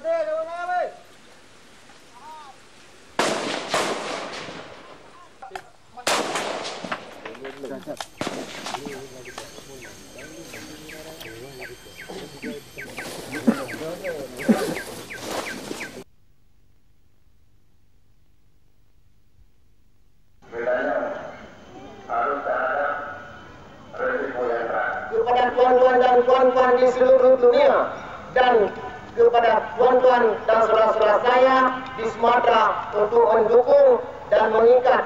Kepada tuan-tuan dan puan-puan di seluruh dunia dan kepada tuan-tuan dan saudara-saudara saya di Sumatera untuk mendukung dan meningkat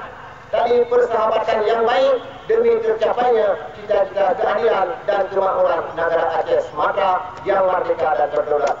tali persahabatan yang baik demi tercapainya cita-cita keadilan dan kemakmuran negara Aceh Sumatera yang merdeka dan berdaulat.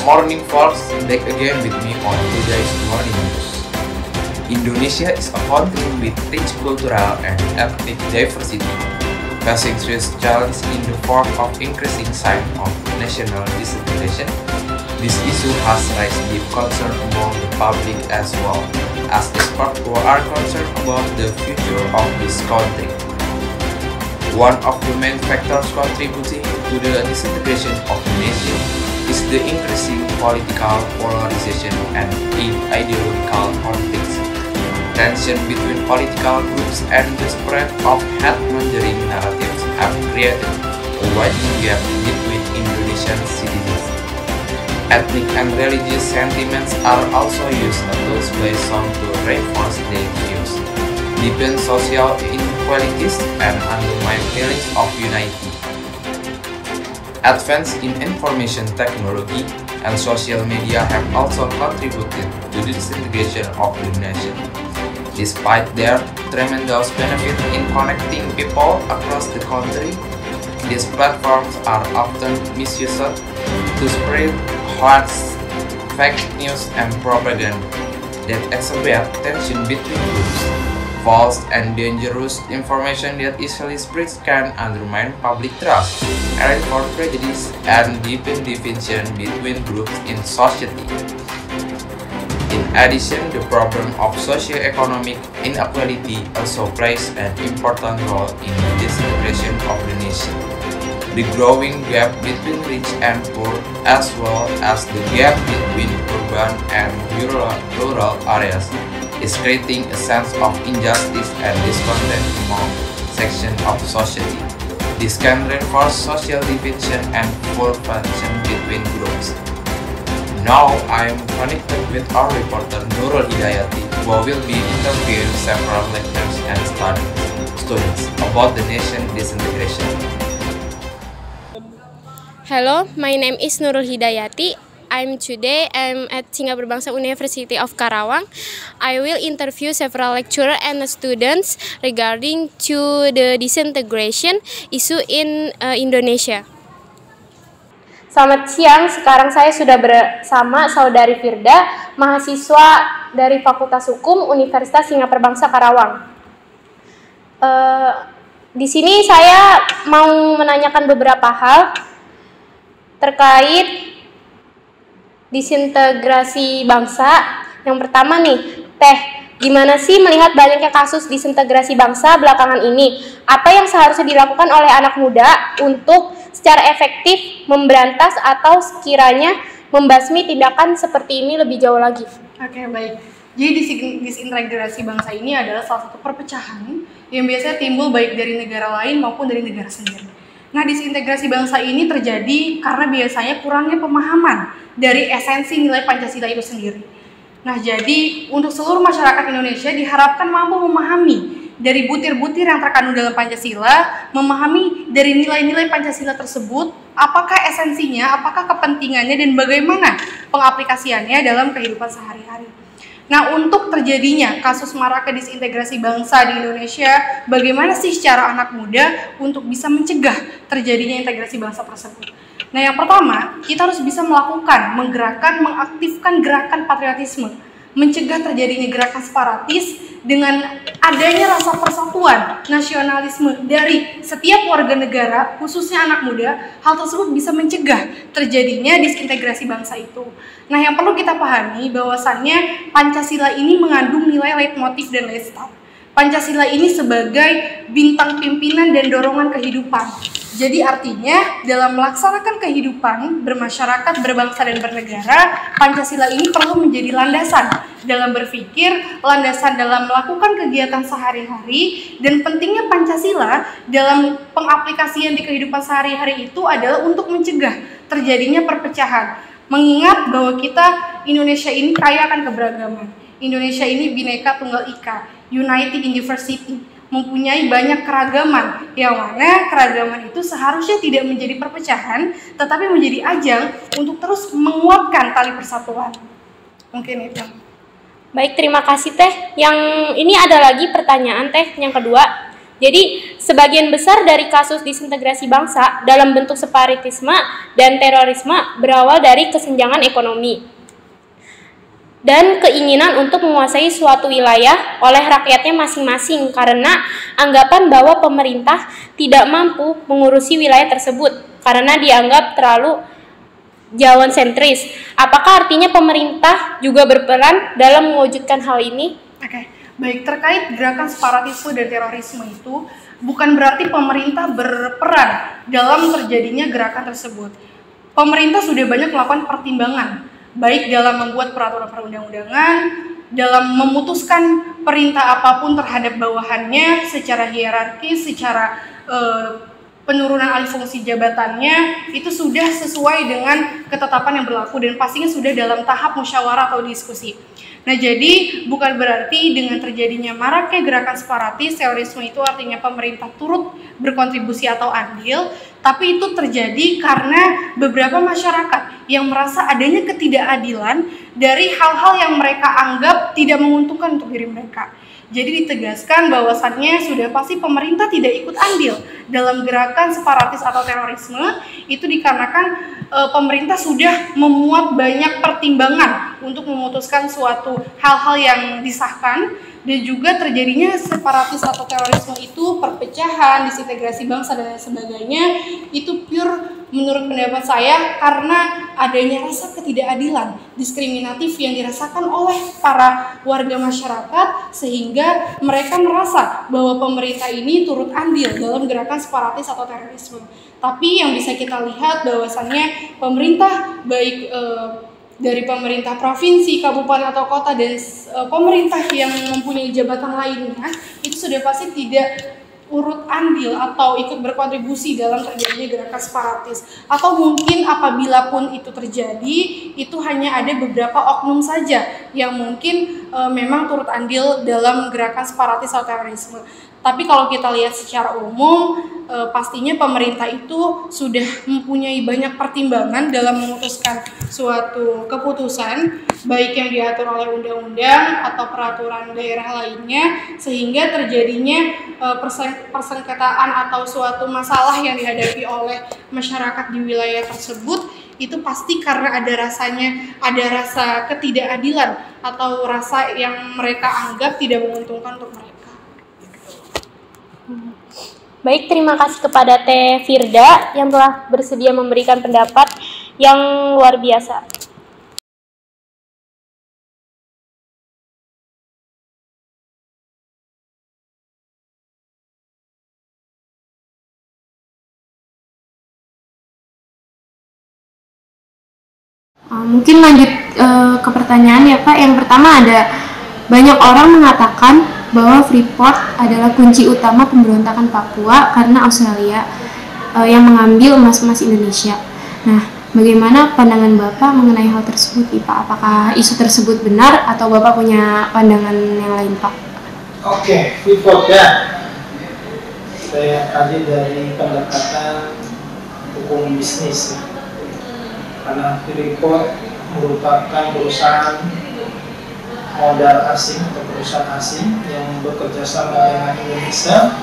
Morning folks, back again with me on today's morning news. Indonesia is a country with rich cultural and ethnic diversity, facing serious challenges in the form of increasing sign of national disintegration. This issue has raised deep concern among the public as well as experts who are concerned about the future of this country. One of the main factors contributing to the disintegration of the nation is the increasing political polarization and ideological conflicts. Tension between political groups and the spread of hate-mongering narratives have created a widening gap between Indonesian citizens. Ethnic and religious sentiments are also used as tools by some to reinforce their views, deepen social inequalities, and undermine feelings of unity. Advances in information technology and social media have also contributed to the disintegration of the nation. Despite their tremendous benefit in connecting people across the country, these platforms are often misused to spread hoax, fake news, and propaganda that exacerbate tension between groups. False and dangerous information that easily spreads can undermine public trust, reinforce prejudice, and deepen division between groups in society. In addition, the problem of socio-economic inequality also plays an important role in the disintegration of the nation. The growing gap between rich and poor, as well as the gap between urban and rural areas, is creating a sense of injustice and discontent among sections of society. This can reinforce social division and polarization between groups. Now I am connected with our reporter Nurul Hidayati, who will be interviewing several lecturers and students about the nation disintegration. Hello, my name is Nurul Hidayati. I'm at Singapura Bangsa University of Karawang. I will interview several lecturers and students regarding to the disintegration issue in Indonesia. Selamat siang, sekarang saya sudah bersama Saudari Firda, mahasiswa dari Fakultas Hukum Universitas Singapura Bangsa Karawang. Di sini saya mau menanyakan beberapa hal terkait disintegrasi bangsa. Yang pertama nih, gimana sih melihat banyaknya kasus disintegrasi bangsa belakangan ini? Apa yang seharusnya dilakukan oleh anak muda untuk secara efektif memberantas atau sekiranya membasmi tindakan seperti ini lebih jauh lagi? Oke, baik. Jadi disintegrasi bangsa ini adalah salah satu perpecahan yang biasanya timbul baik dari negara lain maupun dari negara sendiri. Nah, disintegrasi bangsa ini terjadi karena biasanya kurangnya pemahaman dari esensi nilai Pancasila itu sendiri. Nah, jadi untuk seluruh masyarakat Indonesia diharapkan mampu memahami dari butir-butir yang terkandung dalam Pancasila, memahami dari nilai-nilai Pancasila tersebut, apakah esensinya, apakah kepentingannya, dan bagaimana pengaplikasiannya dalam kehidupan sehari-hari. Nah, untuk terjadinya kasus maraknya disintegrasi bangsa di Indonesia, bagaimana sih cara anak muda untuk bisa mencegah terjadinya integrasi bangsa tersebut? Nah, yang pertama, kita harus bisa melakukan, menggerakkan, mengaktifkan gerakan patriotisme, mencegah terjadinya gerakan separatis dengan adanya rasa persatuan, nasionalisme dari setiap warga negara, khususnya anak muda. Hal tersebut bisa mencegah terjadinya disintegrasi bangsa itu. Nah, yang perlu kita pahami bahwasannya Pancasila ini mengandung nilai leitmotif dan lestar. Pancasila ini sebagai bintang pimpinan dan dorongan kehidupan. Jadi artinya dalam melaksanakan kehidupan bermasyarakat, berbangsa, dan bernegara, Pancasila ini perlu menjadi landasan dalam berpikir, landasan dalam melakukan kegiatan sehari-hari, dan pentingnya Pancasila dalam pengaplikasian di kehidupan sehari-hari itu adalah untuk mencegah terjadinya perpecahan. Mengingat bahwa kita Indonesia ini kaya akan keberagaman. Indonesia ini Bhinneka Tunggal Ika, United in Diversity, mempunyai banyak keragaman, yang mana keragaman itu seharusnya tidak menjadi perpecahan, tetapi menjadi ajang untuk terus menguatkan tali persatuan. Mungkin itu. Baik, terima kasih Teh. Yang ini ada lagi pertanyaan Teh, yang kedua. Jadi, sebagian besar dari kasus disintegrasi bangsa dalam bentuk separatisme dan terorisme berawal dari kesenjangan ekonomi dan keinginan untuk menguasai suatu wilayah oleh rakyatnya masing-masing karena anggapan bahwa pemerintah tidak mampu mengurusi wilayah tersebut karena dianggap terlalu Jawa sentris. Apakah artinya pemerintah juga berperan dalam mewujudkan hal ini? Oke. Baik, terkait gerakan separatisme dan terorisme itu bukan berarti pemerintah berperan dalam terjadinya gerakan tersebut. Pemerintah sudah banyak melakukan pertimbangan, baik dalam membuat peraturan perundang-undangan, dalam memutuskan perintah apapun terhadap bawahannya secara hierarkis, secara penurunan alih fungsi jabatannya, itu sudah sesuai dengan ketetapan yang berlaku dan pastinya sudah dalam tahap musyawarah atau diskusi. Nah, jadi bukan berarti dengan terjadinya maraknya gerakan separatis, terorisme itu artinya pemerintah turut berkontribusi atau andil, tapi itu terjadi karena beberapa masyarakat yang merasa adanya ketidakadilan dari hal-hal yang mereka anggap tidak menguntungkan untuk diri mereka. Jadi ditegaskan bahwasannya sudah pasti pemerintah tidak ikut andil dalam gerakan separatis atau terorisme, itu dikarenakan pemerintah sudah memuat banyak pertimbangan untuk memutuskan suatu hal-hal yang disahkan, dan juga terjadinya separatis atau terorisme itu perpecahan, disintegrasi bangsa dan lain sebagainya, itu pure menurut pendapat saya karena adanya rasa ketidakadilan, diskriminatif yang dirasakan oleh para warga masyarakat sehingga mereka merasa bahwa pemerintah ini turut andil dalam gerakan separatis atau terorisme. Tapi yang bisa kita lihat bahwasannya pemerintah baik dari pemerintah provinsi, kabupaten atau kota dan pemerintah yang mempunyai jabatan lainnya itu sudah pasti tidak urut andil atau ikut berkontribusi dalam terjadinya gerakan separatis, atau mungkin apabila pun itu terjadi itu hanya ada beberapa oknum saja yang mungkin memang turut andil dalam gerakan separatis atau terorisme. Tapi kalau kita lihat secara umum, pastinya pemerintah itu sudah mempunyai banyak pertimbangan dalam memutuskan suatu keputusan, baik yang diatur oleh undang-undang atau peraturan daerah lainnya, sehingga terjadinya persengketaan atau suatu masalah yang dihadapi oleh masyarakat di wilayah tersebut, itu pasti karena ada rasa ketidakadilan atau rasa yang mereka anggap tidak menguntungkan untuk mereka. Baik, terima kasih kepada Teh Firda yang telah bersedia memberikan pendapat yang luar biasa. Mungkin lanjut ke pertanyaan ya Pak. Yang pertama ada banyak orang mengatakan bahwa Freeport adalah kunci utama pemberontakan Papua karena Australia. yang mengambil emas-emas Indonesia. Nah, bagaimana pandangan Bapak mengenai hal tersebut, Pak? Apakah isu tersebut benar atau Bapak punya pandangan yang lain, Pak? Oke, Freeport ya. Saya kaji dari pendekatan hukum bisnis ya. Karena Freeport merupakan perusahaan modal asing atau perusahaan asing yang bekerja sama dengan Indonesia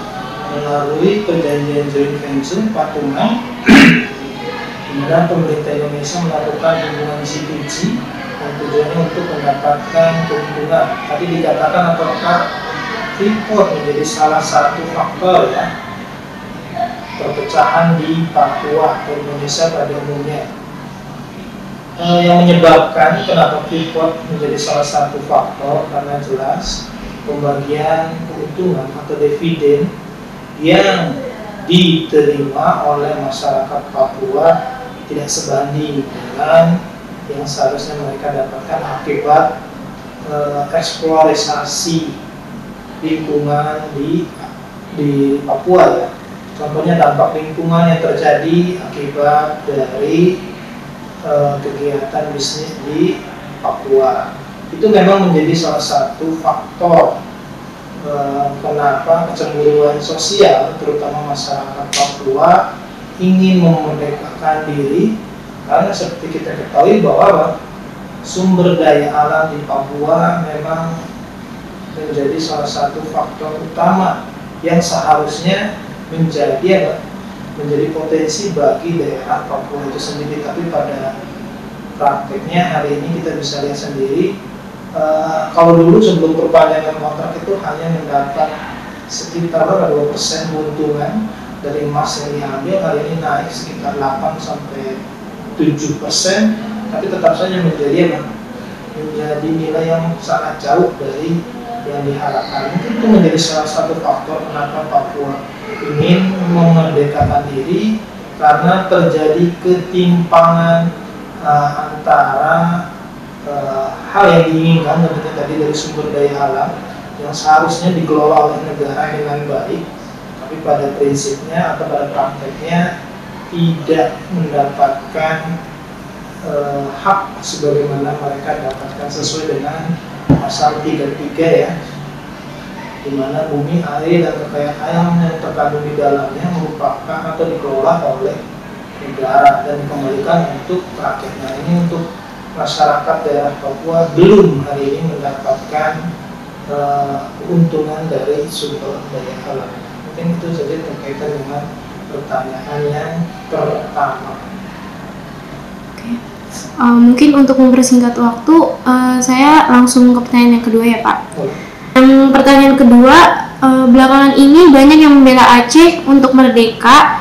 melalui perjanjian joint venture patungan, kemudian pemerintah Indonesia melakukan hubungan G2G yang tujuannya untuk mendapatkan keuntungan. Tadi dikatakan apakah Freeport menjadi salah satu faktor ya perpecahan di Papua atau Indonesia pada umumnya. Yang menyebabkan kenapa Freeport menjadi salah satu faktor karena jelas pembagian keuntungan atau dividen yang diterima oleh masyarakat Papua tidak sebanding dengan yang seharusnya mereka dapatkan akibat eksplorasi lingkungan di Papua ya. Contohnya dampak lingkungan yang terjadi akibat dari kegiatan bisnis di Papua itu memang menjadi salah satu faktor kenapa kecemburuan sosial terutama masyarakat Papua ingin memerdekakan diri, karena seperti kita ketahui bahwa sumber daya alam di Papua memang menjadi salah satu faktor utama yang seharusnya menjadi potensi bagi daerah Papua itu sendiri. Tapi pada prakteknya hari ini kita bisa lihat sendiri, kalau dulu sebelum perpanjangan kontrak itu hanya mendapat sekitar 2% keuntungan dari emas yang diambil, hari ini naik sekitar 8-7%, tapi tetap saja menjadi nilai yang sangat jauh dari yang diharapkan. Mungkin itu menjadi salah satu faktor kenapa Papua ingin memerdekakan diri, karena terjadi ketimpangan antara hal yang diinginkan tadi dari sumber daya alam yang seharusnya dikelola oleh negara dengan baik, tapi pada prinsipnya atau pada prakteknya tidak mendapatkan hak sebagaimana mereka dapatkan sesuai dengan pasal 33 ya, di mana bumi, air, dan kekayaan alam yang terkandung di dalamnya merupakan atau dikelola oleh negara dan dikembalikan untuk rakyatnya. Ini untuk masyarakat daerah Papua belum hari ini mendapatkan keuntungan dari sumber daya alam. Mungkin itu saja terkaitan dengan pertanyaan yang pertama. Mungkin untuk mempersingkat waktu, saya langsung ke pertanyaan yang kedua ya Pak. Pertanyaan kedua, belakangan ini banyak yang membela Aceh untuk merdeka.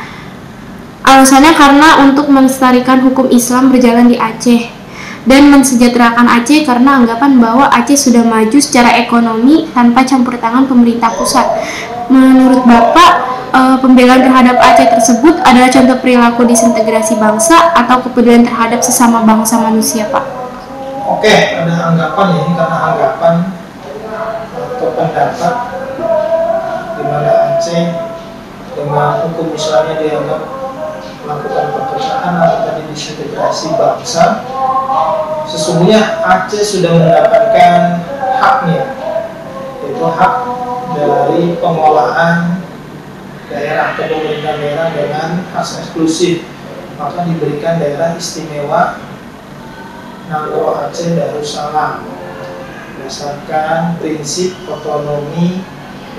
Alasannya karena untuk melestarikan hukum Islam berjalan di Aceh dan mensejahterakan Aceh, karena anggapan bahwa Aceh sudah maju secara ekonomi tanpa campur tangan pemerintah pusat. Menurut Bapak, pembelaan terhadap Aceh tersebut adalah contoh perilaku disintegrasi bangsa atau kepedulian terhadap sesama bangsa manusia, Pak? Oke, ada anggapan ya, karena anggapan atau pendapat di mana Aceh dengan hukum Islamnya dianggap melakukan perpecahan atau tadi disintegrasi bangsa. Sesungguhnya Aceh sudah mendapatkan haknya, yaitu hak dari pengolahan daerah atau pemerintah daerah dengan hak eksklusif, maka diberikan daerah istimewa Nagoro Aceh Darussalam berdasarkan prinsip otonomi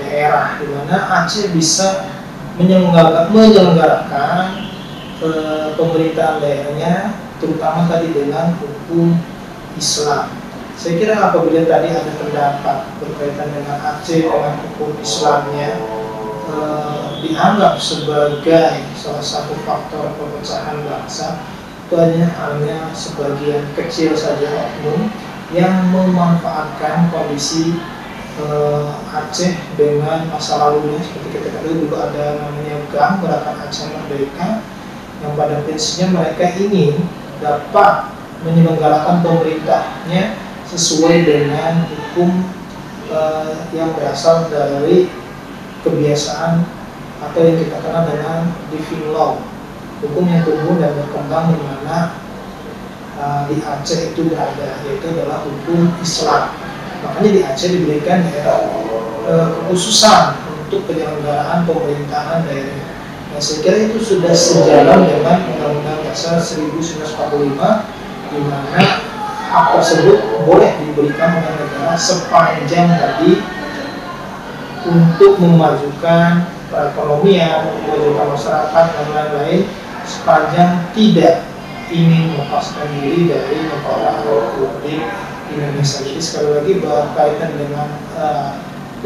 daerah, di mana Aceh bisa menyelenggarakan pemerintahan daerahnya terutama tadi dengan hukum Islam. Saya kira apabila tadi ada pendapat berkaitan dengan Aceh dengan hukum Islamnya dianggap sebagai salah satu faktor perpecahan bangsa, itu hanya sebagian kecil saja oknum yang memanfaatkan kondisi Aceh dengan masa lalunya. Seperti kita ketahui dulu ada namanya GAM, Gerakan Aceh Merdeka, yang pada prinsipnya mereka ingin dapat menyelenggarakan pemerintahnya sesuai dengan hukum yang berasal dari kebiasaan atau yang kita kenal dengan living law, hukum yang tumbuh dan berkembang di mana di Aceh itu berada, yaitu adalah hukum Islam. Makanya di Aceh diberikan daerah kekhususan untuk penyelenggaraan pemerintahan daerah. Nah, saya kira itu sudah sejalan dengan Undang-Undang Dasar 1945, di mana hak tersebut boleh diberikan oleh negara sepanjang tadi untuk memajukan perekonomian, memajukan masyarakat dan lain-lain, sepanjang tidak ingin melepaskan diri dari negara Republik Indonesia. Jadi sekali lagi berkaitan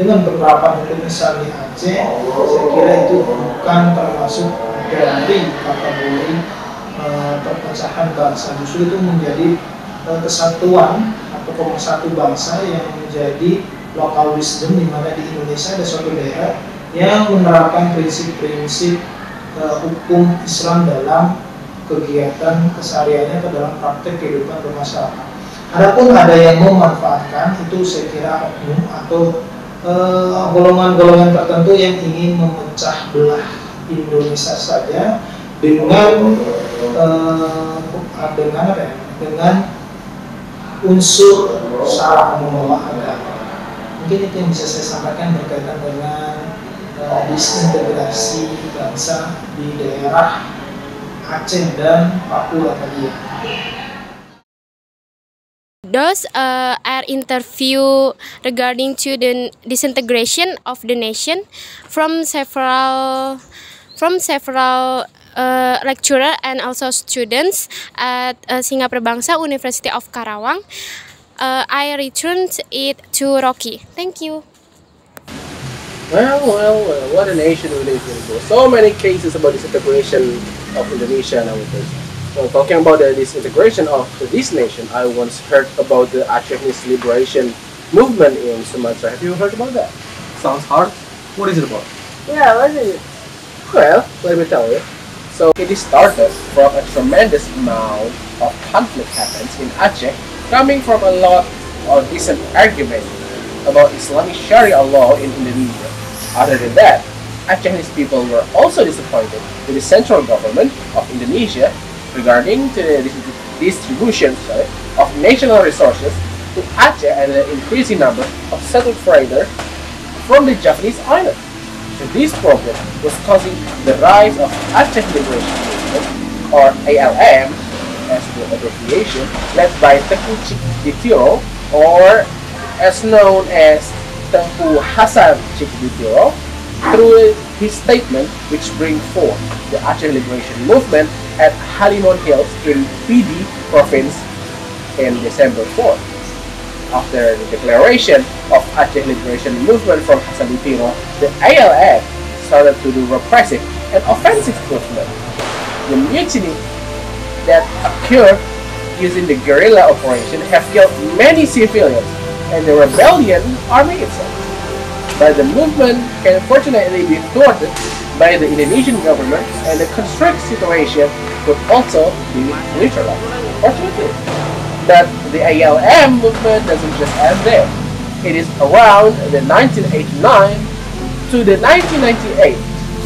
dengan beberapa hukum Islam di Aceh, saya kira itu bukan termasuk dari kategori perpecahan bangsa. Justru itu menjadi kesatuan atau pemersatu bangsa yang menjadi local wisdom, di mana di Indonesia ada suatu daerah yang menerapkan prinsip-prinsip hukum Islam dalam kegiatan kesehariannya atau dalam praktek kehidupan bermasyarakat. Adapun ada yang memanfaatkan, itu saya kira oknum atau golongan-golongan tertentu yang ingin memecah belah Indonesia saja dengan unsur syarat membawa agama. Mungkin itu yang bisa saya sampaikan berkaitan dengan disintegrasi bangsa di daerah Aceh dan Papua tadi. Those are interview regarding to the disintegration of the nation from several lecturer and also students at Singapura Bangsa University of Karawang. I returned it to Rocky. Thank you. Well, what a nation we live in. There are so many cases about disintegration of Indonesia nowadays. So, talking about the disintegration of this nation, I once heard about the Acehnis liberation movement in Sumatra. Have you heard about that? Sounds hard. What is it about? Yeah, what is it? Well, let me tell you. So, it started from a tremendous amount of conflict happens in Aceh, coming from a lot of recent argument about Islamic Sharia law in Indonesia. Other than that, Acehnis people were also disappointed with the central government of Indonesia regarding to the distribution of national resources to Aceh and the increasing number of settled foreigners from the Javanese island. So this problem was causing the rise of Aceh Liberation Movement, or ALM, as the abbreviation, led by Tengku Cikditiro, or as known as Tengku Hasan Cikditiro, through his statement which bring forth the Aceh Liberation Movement at Halimon Hills in PD province in December 4th. After the declaration of Aceh Liberation Movement from Hasan Ditiro, the ALF started to do repressive and offensive movement. The mutiny that occurred using the guerrilla operation have killed many civilians and the rebellion army itself. But the movement can fortunately be thwarted by the Indonesian government, and the constrict situation could also be neutralized, fortunately. But the ALM movement doesn't just end there. It is around the 1989 to the 1998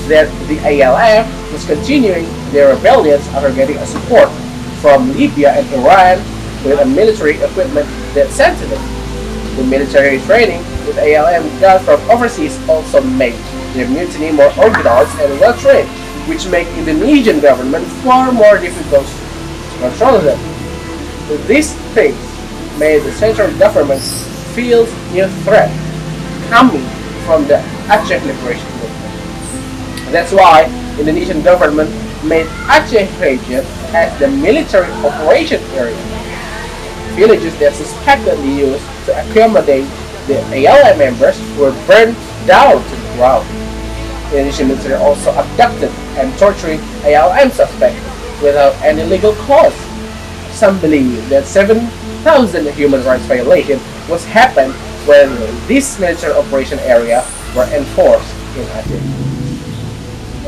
that the ALM was continuing their rebellions after getting a support from Libya and Iran with a military equipment that sent to them. The military training that ALM got from overseas also made their mutiny more organized and well-trained, which make Indonesian government far more difficult to control them. These things made the central government feel new threat coming from the Aceh Liberation Movement. That's why Indonesian government made Aceh region as the military operation area. Villages that suspectedly used to accommodate the ALM members were burned down to the ground. The Indonesian military also abducted and tortured ALM suspects without any legal cause. Some believe that 7,000 human rights violations was happened when this military operation area were enforced in Aceh.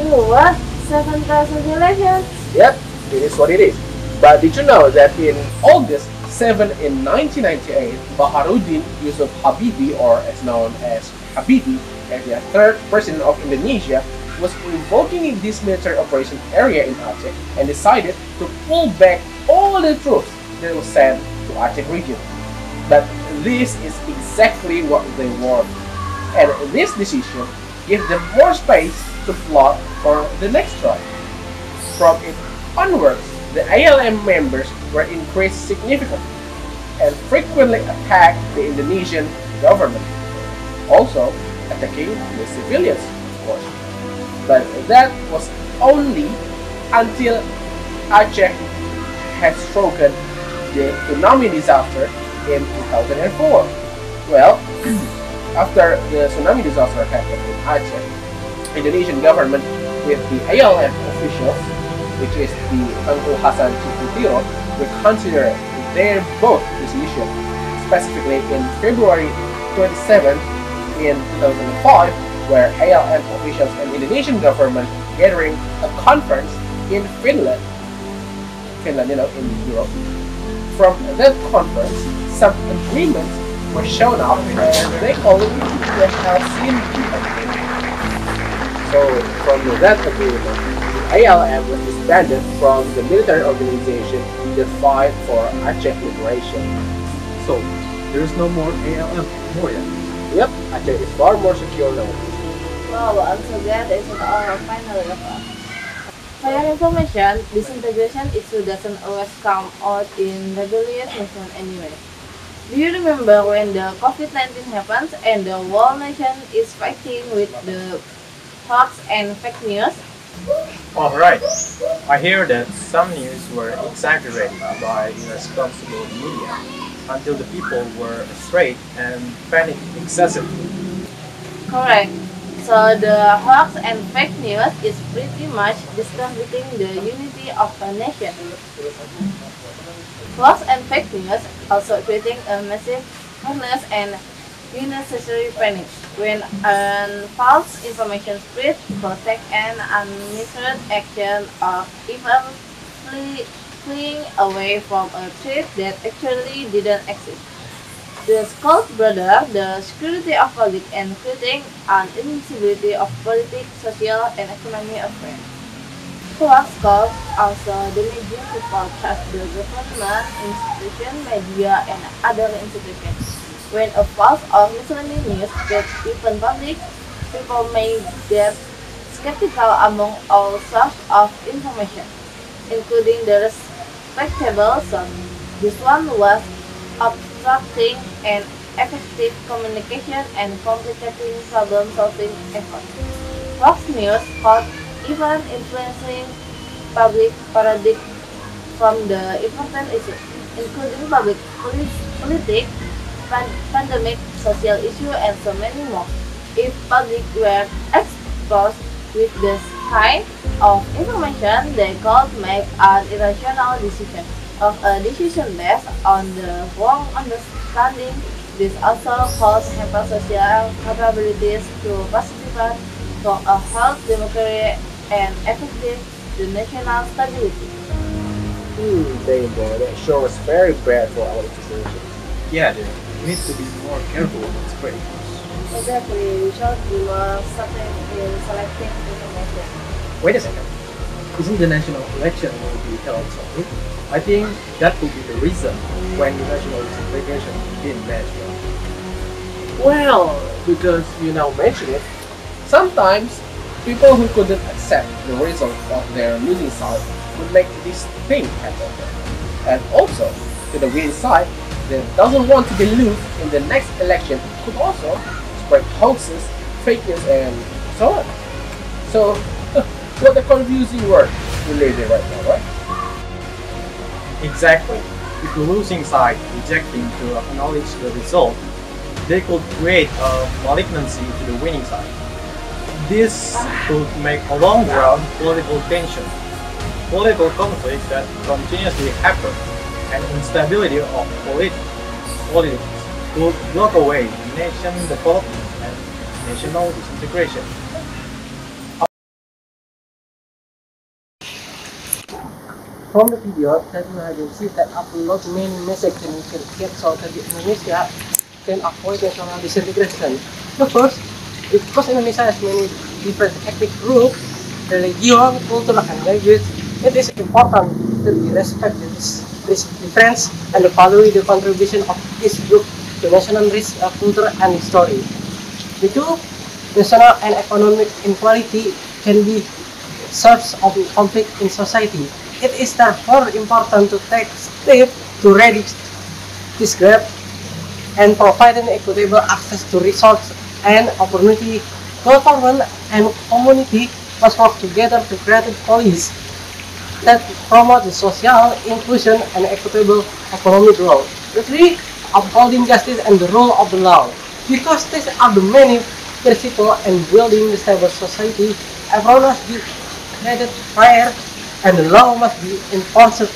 What? 7,000 violations? Yep, it is what it is. But did you know that in August 7 in 1998, Baharudin Yusuf Habibie, or as known as Habibie, as the third president of Indonesia, was revoking in this military operation area in Aceh and decided to pull back all the troops that were sent to Aceh region. But this is exactly what they want, and this decision gave them more space to plot for the next strike. From it onwards, the ALM members were increased significantly and frequently attacked the Indonesian government, also attacking the civilians, of course. But that was only until Aceh had stricken the tsunami disaster in 2004. Well, after the tsunami disaster happened in Aceh, Indonesian government with the ALM officials, which is the Tengku Hasan Cikutiro, reconsidered their both decision, specifically in February 27 in 2005, where ALM officials and Indonesian government gathering a conference in Finland, in Europe. From that conference, some agreements were shown up, and they called it the Helsinki Agreement. So, from that agreement, the ALM was disbanded from the military organization that fight for Aceh liberation. So, there is no more ALM anymore yet? Yep, Aceh is far more secure now. Wow, I'm so glad it's finally over. For your information, disintegration issue doesn't always come out in rebellious nation anyway. Do you remember when the COVID-19 happens and the whole nation is fighting with the hoax and fake news? Alright, I hear that some news were exaggerated by irresponsible media until the people were afraid and panicked excessively. Correct. So the hoax and fake news is pretty much discrediting the unity of a nation. Hoax and fake news also creating a massive chaos and unnecessary panic. When false information spread, protect an administered action or even fleeing away from a threat that actually didn't exist. The skulls brother the security of public and creating an invincibility of politics, social, and economic affairs. Hoax calls also damaging people trust the government, institution, media, and other institutions. When a false or misleading news gets even public, people may get skeptical among all sources of information, including the respectable source. This one was obstructing an effective communication and complicating problem-solving efforts. Fox News caught even influencing public paradigm from the important issues, including public politics, pandemic, social issues, and so many more. If public were exposed with this kind of information, they could make an irrational decision. Of a decision based on the wrong understanding. This also causes social capabilities to participate for a healthy democracy and effective the national stability. That sure was very bad for our institution. Yeah, dude, we need to be more careful with spreading. Exactly, we should be more certain in selecting information. Wait a second. Isn't the national election will be held soon? I think that could be the reason when the national disintegration didn't match well. Well, because you now mention it, sometimes people who couldn't accept the result of their losing side would make this thing happen. And also, to the winning side that doesn't want to be lose in the next election could also spread hoaxes, fake news, and so on. So, what a confusing word we live in right now, right? Exactly. If the losing side rejecting to acknowledge the result, they could create a malignancy to the winning side. This could make a long-run political tension, political conflict that continuously happen, and instability of politics could block away nation development and national disintegration. From the video, you see that upload many messages can get sorted in Indonesia can avoid national disintegration. The first, Because Indonesia has many different ethnic groups, religion, culture, and language, it is important to respect this difference and value the contribution of each group to national culture and history. The two, national and economic inequality can be source of conflict in society. It is therefore important to take steps to reduce this gap and providing equitable access to resources and opportunity. Government and community must work together to create policies that promote the social inclusion and equitable economic growth. The three, upholding justice and the rule of the law. Because these are the many principles in building the stable society, everyone must be treated fair and the law must be enforced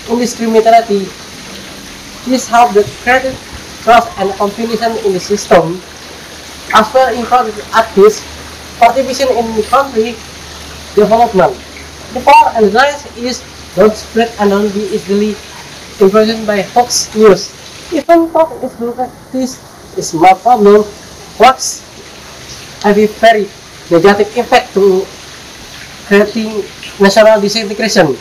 indiscriminately. This helps the create trust and confidence in the system, as well encourage active participation in the country development. The fourth and last is don't spread and don't be easily influenced by hoax news. Even though if look at this is my problem, hoax have a very negative impact to creating national disintegration.